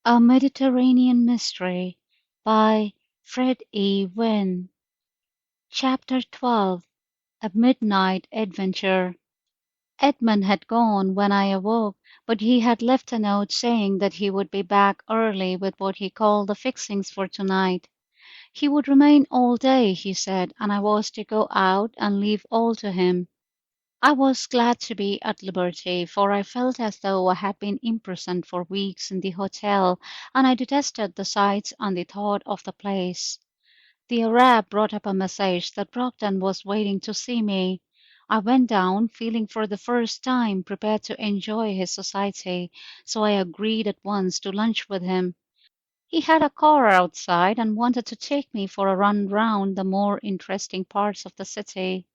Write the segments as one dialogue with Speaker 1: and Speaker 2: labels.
Speaker 1: A Mediterranean Mystery by Fred E. Wynne. Chapter 12. A Midnight Adventure. Edmund had gone when I awoke, but he had left a note saying that he would be back early with what he called the fixings for tonight. He would remain all day, he said, and I was to go out and leave all to him. I was glad to be at liberty, for I felt as though I had been imprisoned for weeks in the hotel, and I detested the sights and the thought of the place. The Arab brought up a message that Brockton was waiting to see me. I went down, feeling for the first time prepared to enjoy his society, so I agreed at once to lunch with him. He had a car outside and wanted to take me for a run round the more interesting parts of the city.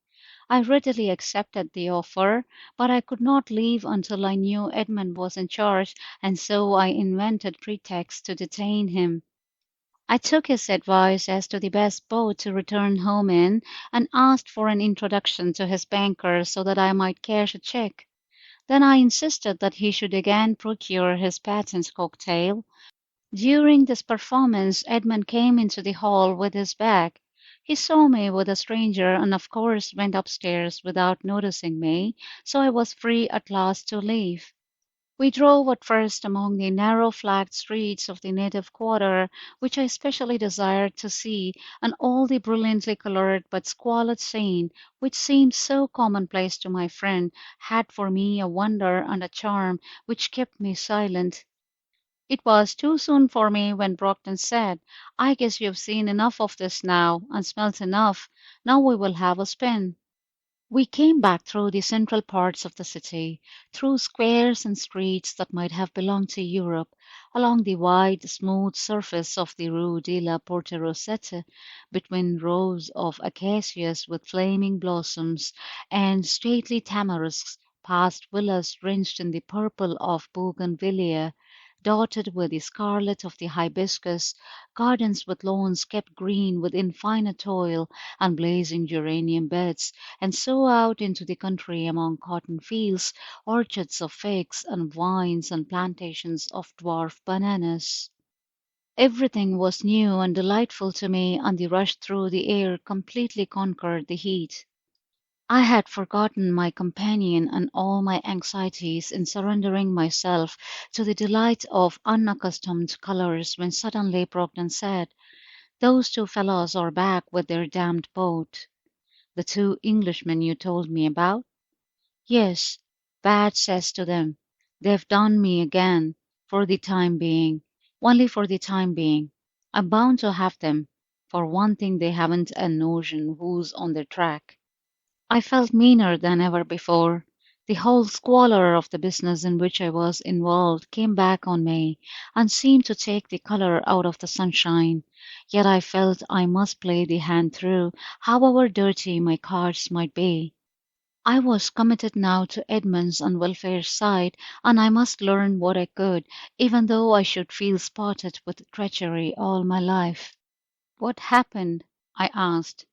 Speaker 1: I readily accepted the offer, but I could not leave until I knew Edmund was in charge, and so I invented pretexts to detain him. I took his advice as to the best boat to return home in, and asked for an introduction to his banker so that I might cash a cheque. Then I insisted that he should again procure his patent cocktail. During this performance Edmund came into the hall with his bag. He saw me with a stranger and of course went upstairs without noticing me, so I was free at last to leave. We drove at first among the narrow flagged streets of the native quarter, which I specially desired to see, and all the brilliantly coloured but squalid scene, which seemed so commonplace to my friend, had for me a wonder and a charm which kept me silent. It was too soon for me when Brockton said, "I guess you've seen enough of this now, and smelt enough. Now we will have a spin." We came back through the central parts of the city, through squares and streets that might have belonged to Europe, along the wide, smooth surface of the Rue de la Porte Rosette, between rows of acacias with flaming blossoms and stately tamarisks, past villas drenched in the purple of bougainvillea, dotted with the scarlet of the hibiscus, gardens with lawns kept green with infinite toil, and blazing geranium beds, and so out into the country among cotton fields, orchards of figs and vines, and plantations of dwarf bananas. Everything was new and delightful to me, and the rush through the air completely conquered the heat. I had forgotten my companion and all my anxieties in surrendering myself to the delight of unaccustomed colours when suddenly Brogden said, "Those two fellows are back with their damned boat." "The two Englishmen you told me about?" "Yes. Bad cess to them. They've done me again, for the time being. Only for the time being. I'm bound to have them. For one thing they haven't a notion who's on their track." I felt meaner than ever before. The whole squalor of the business in which I was involved came back on me, and seemed to take the colour out of the sunshine. Yet I felt I must play the hand through, however dirty my cards might be. I was committed now to Edmund's and Welfare's side, and I must learn what I could, even though I should feel spotted with treachery all my life. "What happened?" I asked.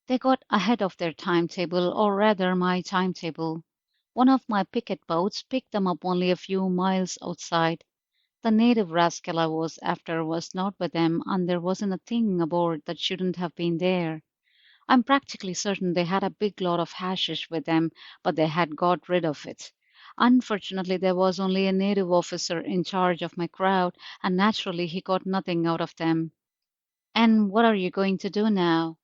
Speaker 1: "They got ahead of their timetable, or rather my timetable. One of my picket boats picked them up only a few miles outside. The native rascal I was after was not with them, and there wasn't a thing aboard that shouldn't have been there. I'm practically certain they had a big lot of hashish with them, but they had got rid of it. Unfortunately, there was only a native officer in charge of my crowd, and naturally he got nothing out of them." "And what are you going to do now?"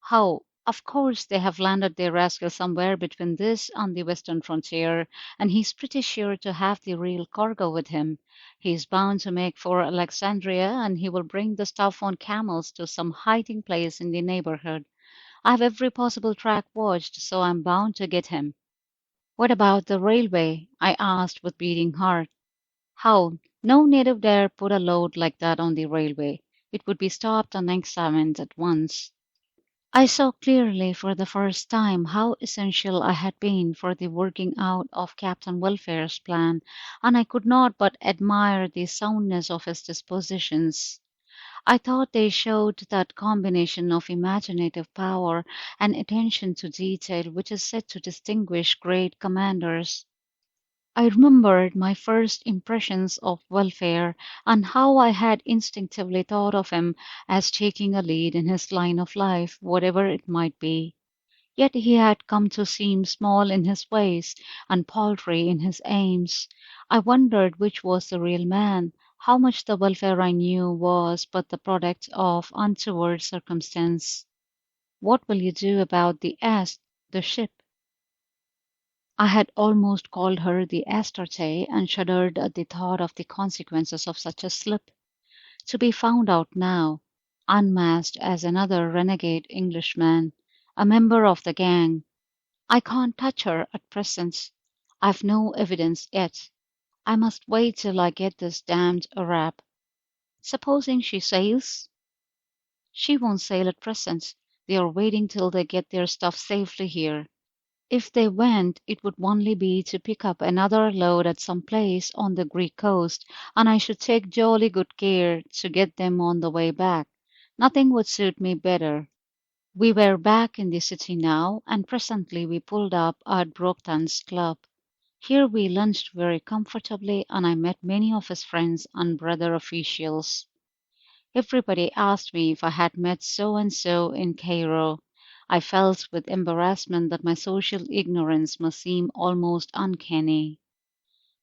Speaker 1: "How, of course they have landed their rascal somewhere between this and the western frontier, and he's pretty sure to have the real cargo with him. He's bound to make for Alexandria, and he will bring the stuff on camels to some hiding place in the neighborhood. I've every possible track watched, so I'm bound to get him." "What about the railway?" I asked with beating heart. "How, no native dare put a load like that on the railway. It would be stopped and examined at once." I saw clearly for the first time how essential I had been for the working out of Captain Welfare's plan, and I could not but admire the soundness of his dispositions. I thought they showed that combination of imaginative power and attention to detail which is said to distinguish great commanders. I remembered my first impressions of welfare and how I had instinctively thought of him as taking a lead in his line of life, whatever it might be. Yet he had come to seem small in his ways and paltry in his aims. I wondered which was the real man, how much the welfare I knew was but the product of untoward circumstance. What will you do about the ship? I had almost called her the Astarte and shuddered at the thought of the consequences of such a slip. To be found out now, unmasked as another renegade Englishman, a member of the gang. I can't touch her at present. I've no evidence yet. I must wait till I get this damned Arab. Supposing she sails? She won't sail at present. They are waiting till they get their stuff safely here. If they went, it would only be to pick up another load at some place on the Greek coast, and I should take jolly good care to get them on the way back. Nothing would suit me better. We were back in the city now, and presently we pulled up at Brockton's club. Here we lunched very comfortably, and I met many of his friends and brother officials. Everybody asked me if I had met so and so in Cairo. I felt with embarrassment that my social ignorance must seem almost uncanny.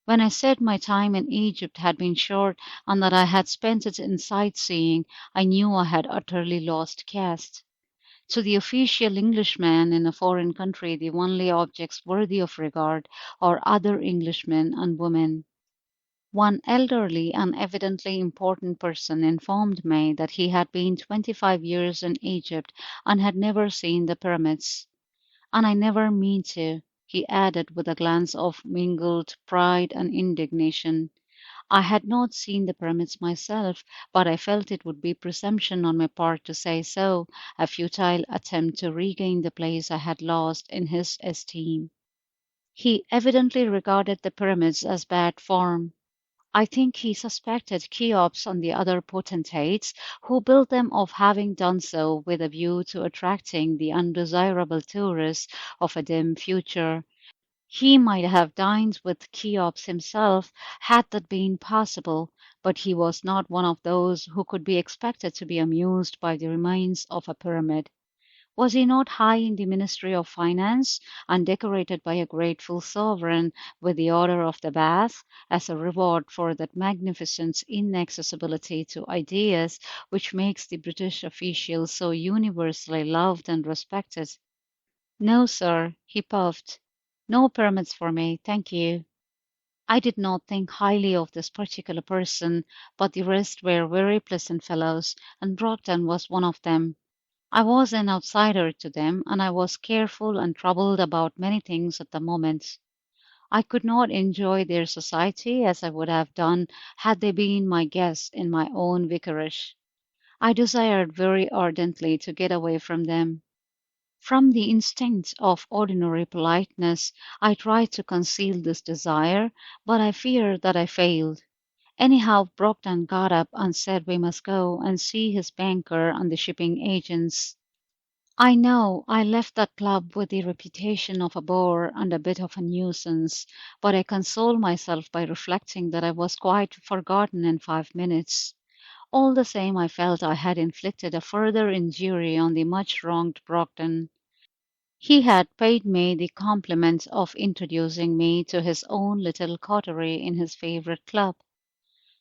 Speaker 1: When I said my time in Egypt had been short and that I had spent it in sightseeing, I knew I had utterly lost caste. To the official Englishman in a foreign country, the only objects worthy of regard are other Englishmen and women. One elderly and evidently important person informed me that he had been 25 years in Egypt and had never seen the pyramids. And I never mean to, he added with a glance of mingled pride and indignation. I had not seen the pyramids myself, but I felt it would be presumption on my part to say so, a futile attempt to regain the place I had lost in his esteem. He evidently regarded the pyramids as bad form. I think he suspected Cheops and the other potentates who built them of having done so with a view to attracting the undesirable tourists of a dim future. He might have dined with Cheops himself had that been possible, but he was not one of those who could be expected to be amused by the remains of a pyramid. Was he not high in the Ministry of Finance, and decorated by a grateful sovereign with the Order of the Bath, as a reward for that magnificent inaccessibility to ideas which makes the British official so universally loved and respected? No, sir, he puffed. No pyramids for me, thank you. I did not think highly of this particular person, but the rest were very pleasant fellows, and Broughton was one of them. I was an outsider to them, and I was careful and troubled about many things at the moment. I could not enjoy their society as I would have done had they been my guests in my own vicarage. I desired very ardently to get away from them. From the instinct of ordinary politeness, I tried to conceal this desire, but I fear that I failed. Anyhow, Brockton got up and said we must go and see his banker and the shipping agents. I know I left that club with the reputation of a bore and a bit of a nuisance, but I console myself by reflecting that I was quite forgotten in 5 minutes. All the same, I felt I had inflicted a further injury on the much wronged Brockton. He had paid me the compliment of introducing me to his own little coterie in his favourite club.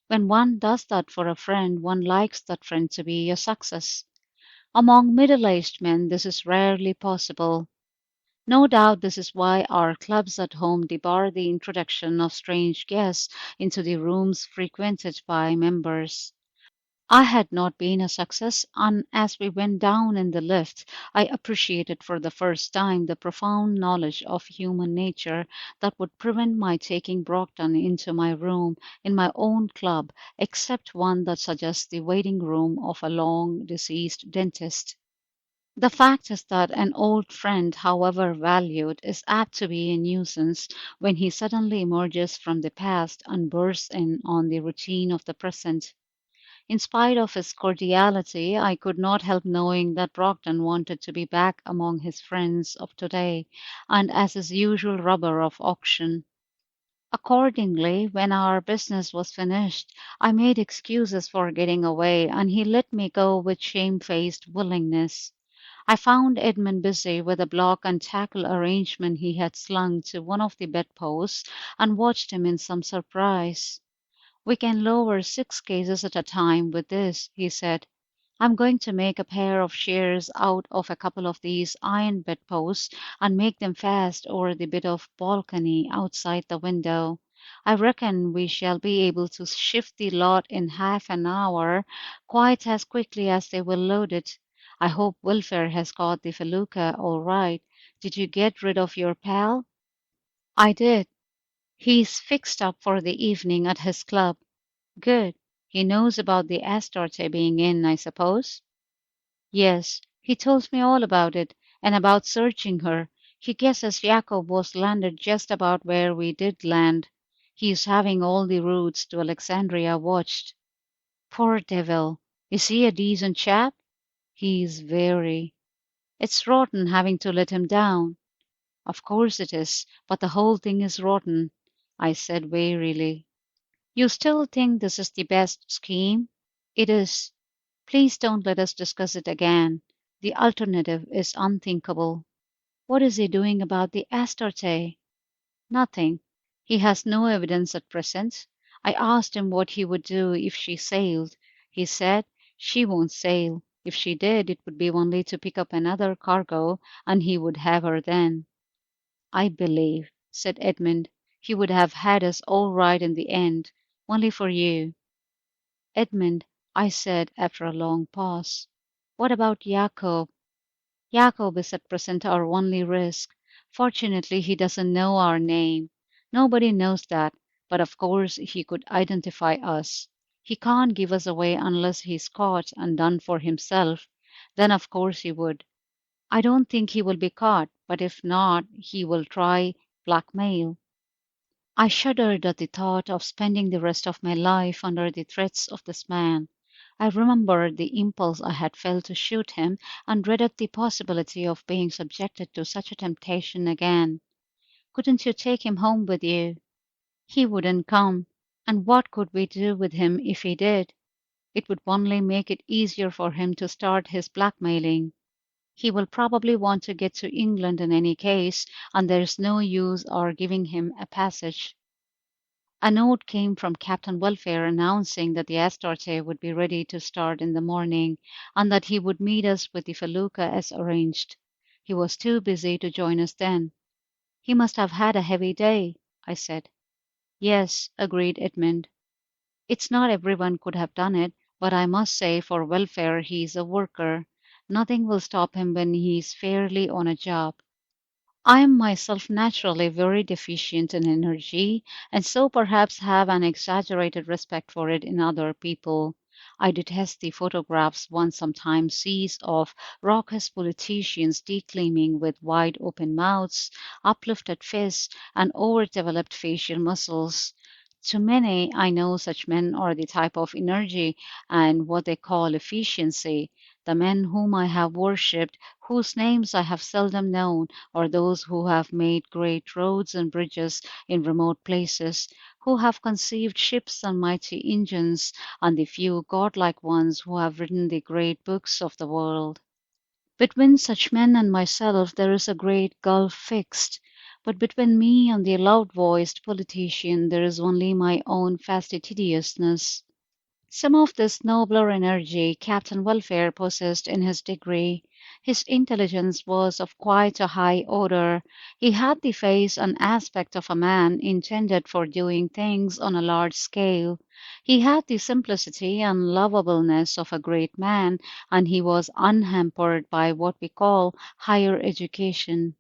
Speaker 1: When one does that for a friend, one likes that friend to be a success. Among middle-aged men this is rarely possible. No doubt this is why our clubs at home debar the introduction of strange guests into the rooms frequented by members. I had not been a success, and as we went down in the lift, I appreciated for the first time the profound knowledge of human nature that would prevent my taking Brockton into my room in my own club, except one that suggests the waiting room of a long deceased dentist. The fact is that an old friend, however valued, is apt to be a nuisance when he suddenly emerges from the past and bursts in on the routine of the present. In spite of his cordiality, I could not help knowing that Brockton wanted to be back among his friends of today, and as his usual rubber of auction. Accordingly, when our business was finished, I made excuses for getting away, and he let me go with shamefaced willingness. I found Edmund busy with a block and tackle arrangement he had slung to one of the bedposts and watched him in some surprise. We can lower 6 cases at a time with this, he said. I'm going to make a pair of shears out of a couple of these iron bedposts and make them fast over the bit of balcony outside the window. I reckon we shall be able to shift the lot in half an hour, quite as quickly as they will load it. I hope Wilfred has got the felucca all right. Did you get rid of your pal? I did. He's fixed up for the evening at his club. Good. He knows about the Astarte being in, I suppose? Yes, he told me all about it, and about searching her. He guesses Jacob was landed just about where we did land. He is having all the routes to Alexandria watched. Poor devil. Is he a decent chap? He is very. It's rotten having to let him down. Of course it is, but the whole thing is rotten, I said wearily. You still think this is the best scheme? It is. Please don't let us discuss it again. The alternative is unthinkable. What is he doing about the Astarte? Nothing. He has no evidence at present. I asked him what he would do if she sailed. He said, she won't sail. If she did, it would be only to pick up another cargo, and he would have her then. I believe, said Edmund, he would have had us all right in the end, only for you. Edmund, I said after a long pause, what about Jacob? Jacob is at present our only risk. Fortunately, he doesn't know our name. Nobody knows that, but of course he could identify us. He can't give us away unless he's caught and done for himself. Then of course he would. I don't think he will be caught, but if not, he will try blackmail. I shuddered at the thought of spending the rest of my life under the threats of this man. I remembered the impulse I had felt to shoot him, and dreaded the possibility of being subjected to such a temptation again. Couldn't you take him home with you? He wouldn't come, and what could we do with him if he did? It would only make it easier for him to start his blackmailing. He will probably want to get to England in any case, and there's no use our giving him a passage. A note came from Captain Welfare announcing that the Astarte would be ready to start in the morning, and that he would meet us with the felucca as arranged. He was too busy to join us then. He must have had a heavy day, I said. Yes, agreed Edmund. It's not everyone could have done it, but I must say for Welfare he's a worker. Nothing will stop him when he's fairly on a job. I am myself naturally very deficient in energy, and so perhaps have an exaggerated respect for it in other people. I detest the photographs one sometimes sees of raucous politicians declaiming with wide open mouths, uplifted fists, and overdeveloped facial muscles. To many, I know such men are the type of energy and what they call efficiency. The men whom I have worshipped, whose names I have seldom known, are those who have made great roads and bridges in remote places, who have conceived ships and mighty engines, and the few godlike ones who have written the great books of the world. Between such men and myself there is a great gulf fixed, but between me and the loud-voiced politician there is only my own fastidiousness. Some of this nobler energy Captain Welfare possessed in his degree. His intelligence was of quite a high order. He had the face and aspect of a man intended for doing things on a large scale. He had the simplicity and lovableness of a great man, and he was unhampered by what we call higher education.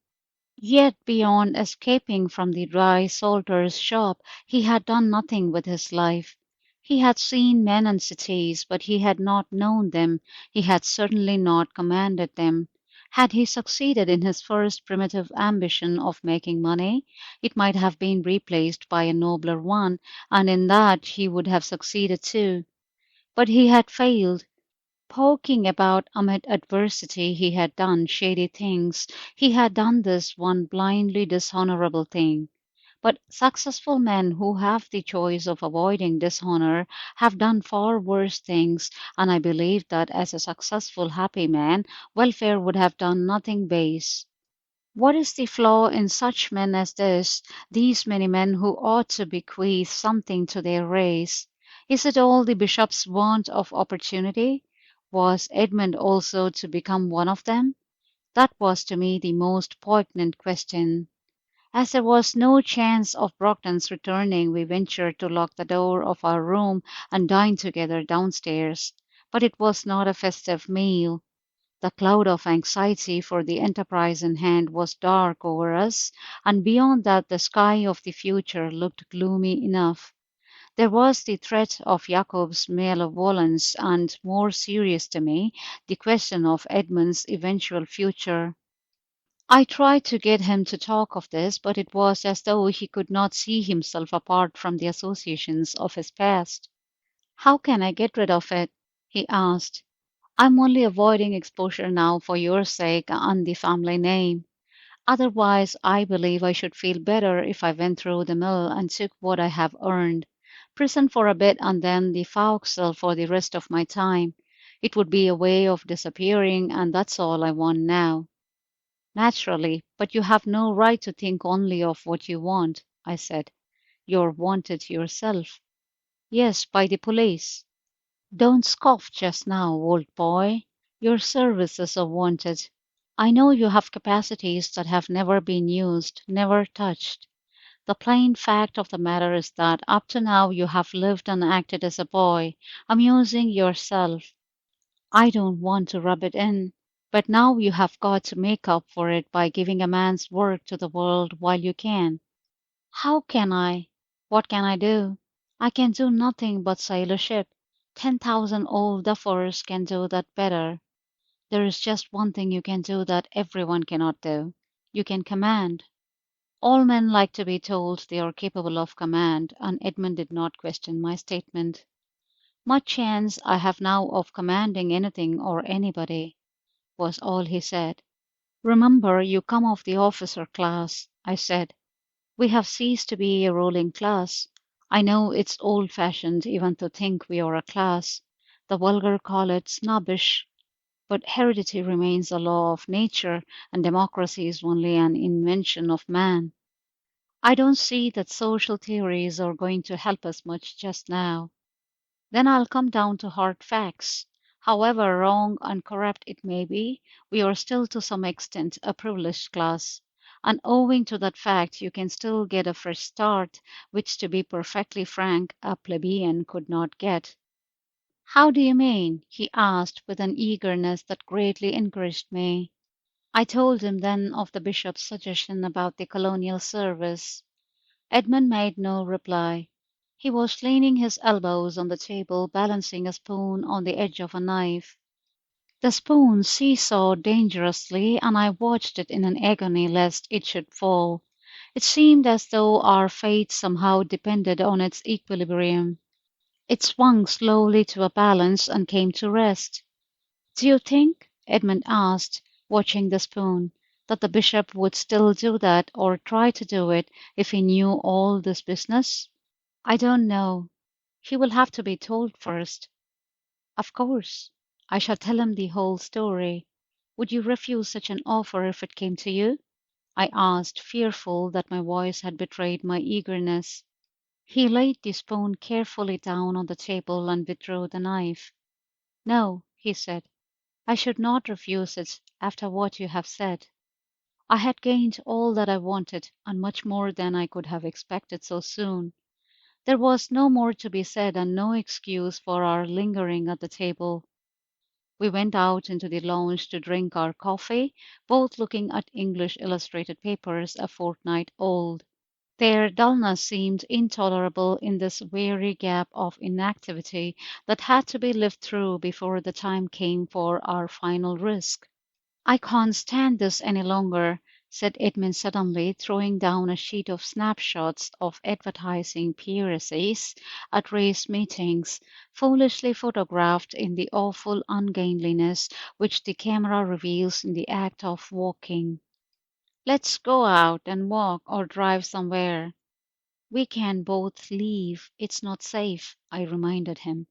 Speaker 1: Yet beyond escaping from the dry salter's shop, he had done nothing with his life. He had seen men and cities, but he had not known them, he had certainly not commanded them. Had he succeeded in his first primitive ambition of making money, it might have been replaced by a nobler one, and in that he would have succeeded too. But he had failed. Poking about amid adversity, he had done shady things. He had done this one blindly dishonorable thing. But successful men who have the choice of avoiding dishonor have done far worse things, and I believe that as a successful, happy man, welfare would have done nothing base. What is the flaw in such men as this, these many men who ought to bequeath something to their race? Is it all the bishop's want of opportunity? Was Edmund also to become one of them? That was to me the most poignant question. As there was no chance of Brockton's returning, we ventured to lock the door of our room and dine together downstairs. But it was not a festive meal. The cloud of anxiety for the enterprise in hand was dark over us, and beyond that the sky of the future looked gloomy enough. There was the threat of Jacob's malevolence, and, more serious to me, the question of Edmund's eventual future. I tried to get him to talk of this, but it was as though he could not see himself apart from the associations of his past. "How can I get rid of it?" he asked. "I'm only avoiding exposure now for your sake and the family name. Otherwise, I believe I should feel better if I went through the mill and took what I have earned. Prison for a bit and then the forecastle for the rest of my time. It would be a way of disappearing, and that's all I want now." "Naturally, but you have no right to think only of what you want," I said. "You're wanted yourself." "Yes, by the police." "Don't scoff just now, old boy. Your services are wanted. I know you have capacities that have never been used, never touched. The plain fact of the matter is that up to now you have lived and acted as a boy, amusing yourself. I don't want to rub it in, but now you have got to make up for it by giving a man's work to the world while you can." "How can I? What can I do? I can do nothing but sail a ship. 10,000 old duffers can do that better. There is just one thing you can do that everyone cannot do. You can command. All men like to be told they are capable of command, and Edmund did not question my statement. "Much chance I have now of commanding anything or anybody," was all he said. "Remember, you come of the officer class," I said. "We have ceased to be a ruling class. I know it's old fashioned even to think we are a class. The vulgar call it snobbish, but heredity remains a law of nature, and democracy is only an invention of man. I don't see that social theories are going to help us much just now. Then I'll come down to hard facts. However wrong and corrupt it may be, we are still to some extent a privileged class, and owing to that fact you can still get a fresh start, which, to be perfectly frank, a plebeian could not get." "How do you mean?" he asked with an eagerness that greatly encouraged me. I told him then of the bishop's suggestion about the colonial service. Edmund made no reply. He was leaning his elbows on the table, balancing a spoon on the edge of a knife. The spoon seesawed dangerously, and I watched it in an agony lest it should fall. It seemed as though our fate somehow depended on its equilibrium. It swung slowly to a balance and came to rest. "Do you think," Edmund asked, watching the spoon, "that the bishop would still do that, or try to do it, if he knew all this business?" "I don't know. He will have to be told first." "Of course. I shall tell him the whole story. Would you refuse such an offer if it came to you?" I asked, fearful that my voice had betrayed my eagerness. He laid the spoon carefully down on the table and withdrew the knife. "No," he said, "I should not refuse it after what you have said. I had gained all that I wanted, and much more than I could have expected so soon. There was no more to be said and no excuse for our lingering at the table. We went out into the lounge to drink our coffee, both looking at English illustrated papers a fortnight old. Their dullness seemed intolerable in this weary gap of inactivity that had to be lived through before the time came for our final risk. "I can't stand this any longer," said Edmund suddenly, throwing down a sheet of snapshots of advertising peerasses at race meetings, foolishly photographed in the awful ungainliness which the camera reveals in the act of walking. "Let's go out and walk or drive somewhere. We can both leave. It's not safe, I reminded him.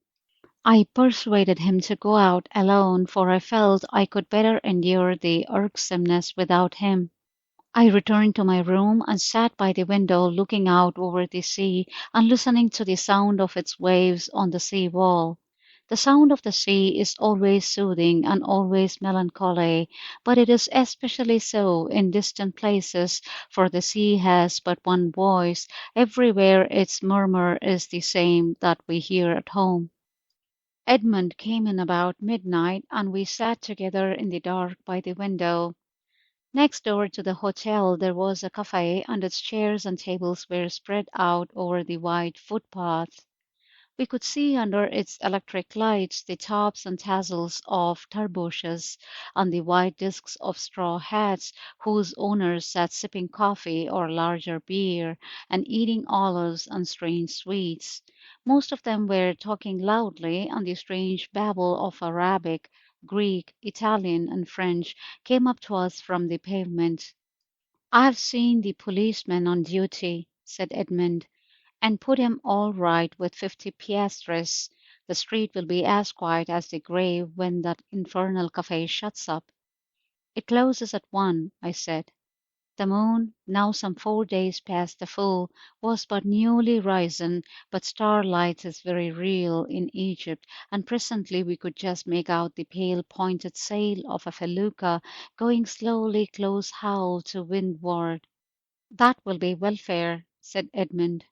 Speaker 1: I persuaded him to go out alone, for I felt I could better endure the irksomeness without him. I returned to my room and sat by the window looking out over the sea and listening to the sound of its waves on the sea wall. The sound of the sea is always soothing and always melancholy, but it is especially so in distant places, for the sea has but one voice. Everywhere its murmur is the same that we hear at home. Edmund came in about midnight, and we sat together in the dark by the window. Next door to the hotel there was a cafe, and its chairs and tables were spread out over the wide footpath. We could see under its electric lights the tops and tassels of tarbushes and the wide discs of straw hats whose owners sat sipping coffee or larger beer and eating olives and strange sweets. Most of them were talking loudly, and the strange babble of Arabic, Greek, Italian, and French came up to us from the pavement. "I've seen the policeman on duty," said Edmund, "and put him all right with 50 piastres. The street will be as quiet as the grave when that infernal cafe shuts up." "It closes at 1," I said. The moon, now some 4 days past the full, was but newly risen, but starlight is very real in Egypt, and presently we could just make out the pale pointed sail of a felucca going slowly close howl to windward. "That will be Welfare," said Edmund.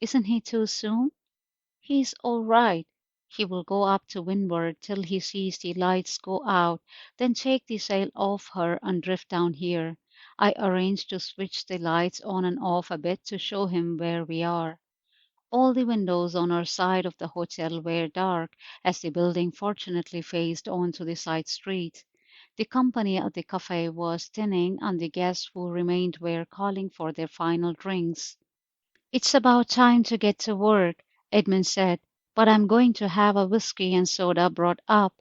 Speaker 1: "Isn't he too soon?" "He's all right. He will go up to windward till he sees the lights go out, then take the sail off her and drift down here. I arranged to switch the lights on and off a bit to show him where we are." All the windows on our side of the hotel were dark, as the building fortunately faced on to the side street. The company at the cafe was thinning, and the guests who remained were calling for their final drinks. "It's about time to get to work," Edmund said, "but I'm going to have a whisky and soda brought up.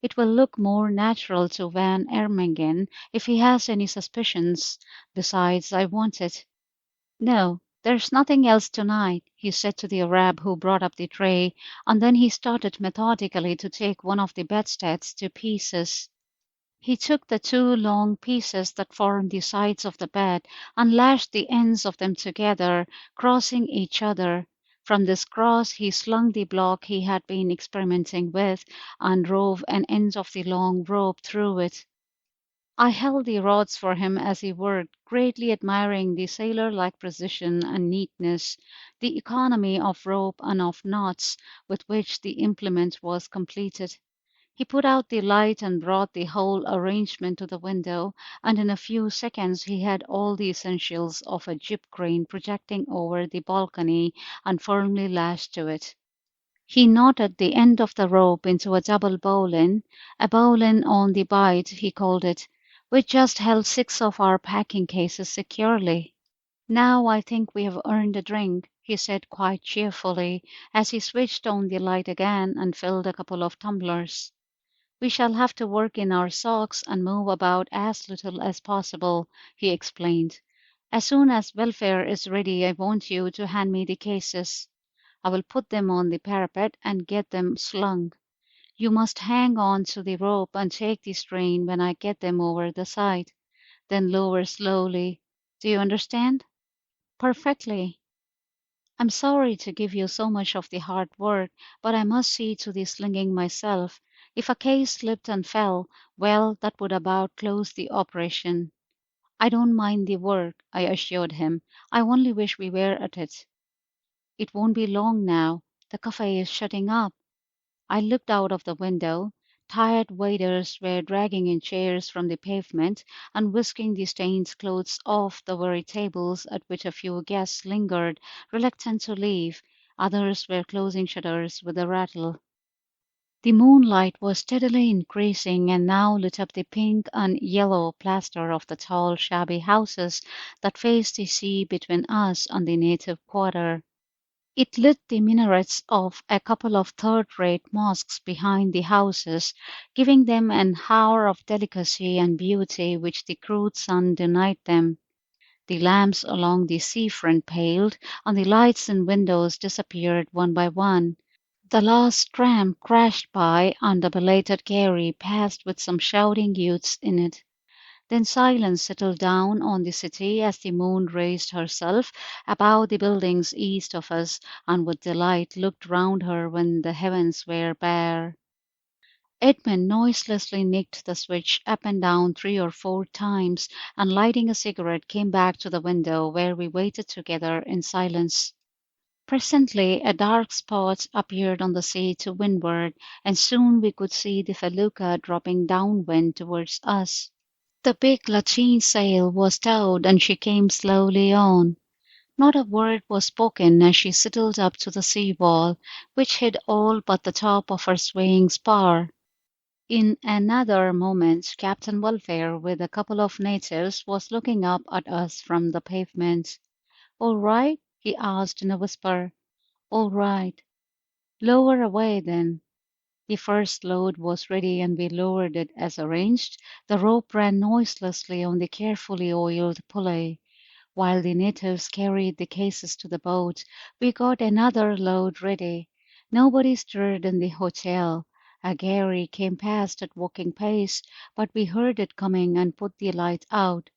Speaker 1: It will look more natural to Van Ermengen if he has any suspicions. Besides, I want it." "No, there's nothing else tonight," he said to the Arab who brought up the tray, and then he started methodically to take one of the bedsteads to pieces. He took the two long pieces that formed the sides of the bed and lashed the ends of them together, crossing each other. From this cross he slung the block he had been experimenting with, and drove an end of the long rope through it. I held the rods for him as he worked, greatly admiring the sailor-like precision and neatness, the economy of rope and of knots with which the implement was completed. He put out the light and brought the whole arrangement to the window, and in a few seconds he had all the essentials of a jib crane projecting over the balcony and firmly lashed to it. He knotted the end of the rope into a double bowline, a bowline on the bight he called it, which just held 6 of our packing cases securely. "Now I think we have earned a drink," he said quite cheerfully, as he switched on the light again and filled a couple of tumblers. "We shall have to work in our socks and move about as little as possible," he explained. "As soon as Welfare is ready I want you to hand me the cases. I will put them on the parapet and get them slung. You must hang on to the rope and take the strain when I get them over the side. Then lower slowly. Do you understand?" "Perfectly." "I'm sorry to give you so much of the hard work, but I must see to the slinging myself. If a case slipped and fell, well, that would about close the operation." "I don't mind the work," I assured him. "I only wish we were at it." "It won't be long now. The cafe is shutting up." I looked out of the window. Tired waiters were dragging in chairs from the pavement and whisking the stained clothes off the very tables at which a few guests lingered, reluctant to leave. Others were closing shutters with a rattle. The moonlight was steadily increasing, and now lit up the pink and yellow plaster of the tall, shabby houses that faced the sea between us and the native quarter. It lit the minarets of a couple of third-rate mosques behind the houses, giving them an aura of delicacy and beauty which the crude sun denied them. The lamps along the seafront paled, and the lights in windows disappeared one by one. The last tram crashed by, and a belated Gary passed with some shouting youths in it. Then silence settled down on the city as the moon raised herself above the buildings east of us, and with delight looked round her when the heavens were bare. Edmund noiselessly nicked the switch up and down 3 or 4 times, and lighting a cigarette came back to the window where we waited together in silence. Presently a dark spot appeared on the sea to windward, and soon we could see the felucca dropping downwind towards us. The big lateen sail was stowed, and she came slowly on. Not a word was spoken as she sidled up to the sea wall, which hid all but the top of her swaying spar. In another moment Captain Welfare, with a couple of natives, was looking up at us from the pavement. "All right?" he asked in a whisper. "All right." "Lower away, then." The first load was ready, and we lowered it as arranged. The rope ran noiselessly on the carefully oiled pulley. While the natives carried the cases to the boat, we got another load ready. Nobody stirred in the hotel. A gharry came past at walking pace, but we heard it coming and put the light out.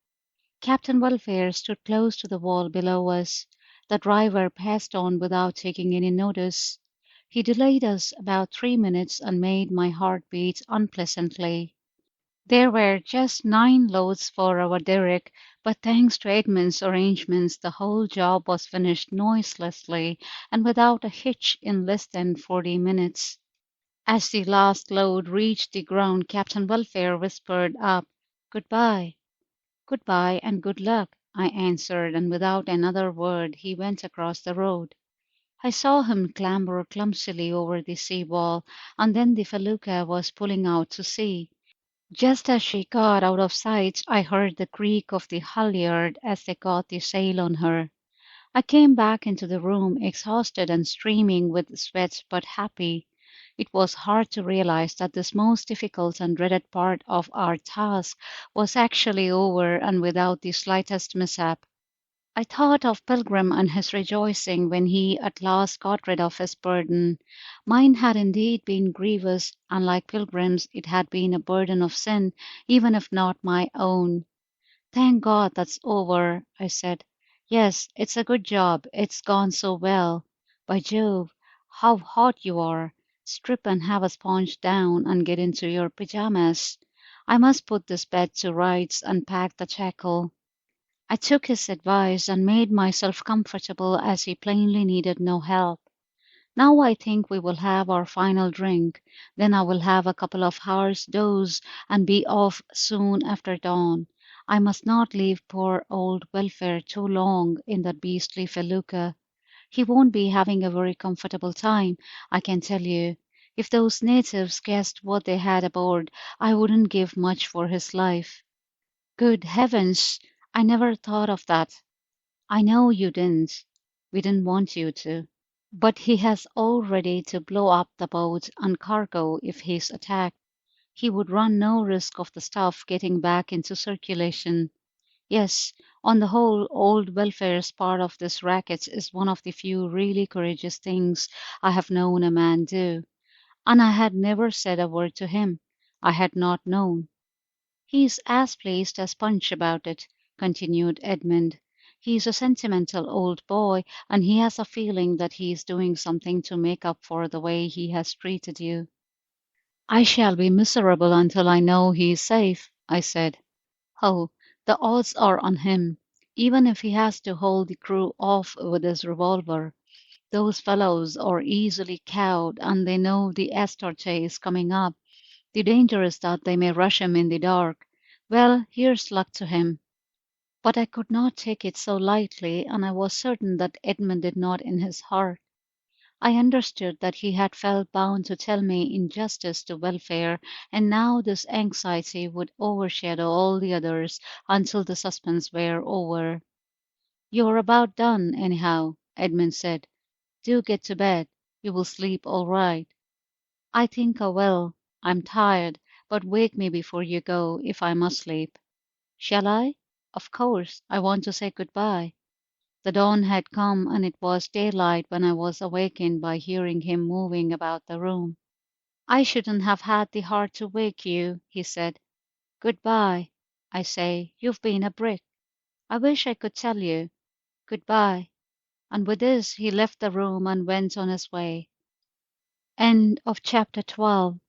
Speaker 1: Captain Welfare stood close to the wall below us. The driver passed on without taking any notice. He delayed us about 3 minutes and made my heart beat unpleasantly. There were just 9 loads for our derrick, but thanks to Edmund's arrangements the whole job was finished noiselessly and without a hitch in less than 40 minutes. As the last load reached the ground Captain Welfare whispered up, "Goodbye." "Goodbye and good luck," I answered, and without another word he went across the road. I saw him clamber clumsily over the sea wall, and then the felucca was pulling out to sea. Just as she got out of sight I heard the creak of the halyard as they got the sail on her. I came back into the room exhausted and streaming with sweat but happy. It was hard to realize that this most difficult and dreaded part of our task was actually over and without the slightest mishap. I thought of Pilgrim and his rejoicing when he at last got rid of his burden. Mine had indeed been grievous, and like Pilgrim's it had been a burden of sin, even if not my own. "Thank God that's over," I said. "Yes, it's a good job. It's gone so well. By Jove, how hot you are! Strip and have a sponge down and get into your pyjamas. I must put this bed to rights and pack the tackle." I took his advice and made myself comfortable as he plainly needed no help. "Now I think we will have our final drink. Then I will have a couple of hours' doze and be off soon after dawn. I must not leave poor old Welfare too long in that beastly felucca. He won't be having a very comfortable time, I can tell you. If those natives guessed what they had aboard, I wouldn't give much for his life." "Good heavens! I never thought of that." "I know you didn't. We didn't want you to. But he has all ready to blow up the boat and cargo if he's attacked. He would run no risk of the stuff getting back into circulation. Yes, on the whole, old Welfare's part of this racket is one of the few really courageous things I have known a man do. And I had never said a word to him. I had not known. "He's as pleased as Punch about it," continued Edmund. "He's a sentimental old boy, and he has a feeling that he is doing something to make up for the way he has treated you." "I shall be miserable until I know he is safe," I said. "Oh, the odds are on him, even if he has to hold the crew off with his revolver. Those fellows are easily cowed, and they know the Astarte is coming up. The danger is that they may rush him in the dark. Well, here's luck to him." But I could not take it so lightly, and I was certain that Edmund did not in his heart. I understood that he had felt bound to tell me in justice to Welfare, and now this anxiety would overshadow all the others until the suspense were over. "You're about done, anyhow," Edmund said. "Do get to bed. You will sleep all right." "I think I will. I'm tired, but wake me before you go if I must sleep." "Shall I?" Of course, I want to say goodbye. The dawn had come and it was daylight when I was awakened by hearing him moving about the room. I shouldn't have had the heart to wake you, he said. Goodbye, I say. You've been a brick. I wish I could tell you. Goodbye. And with this he left the room and went on his way. End of chapter 12.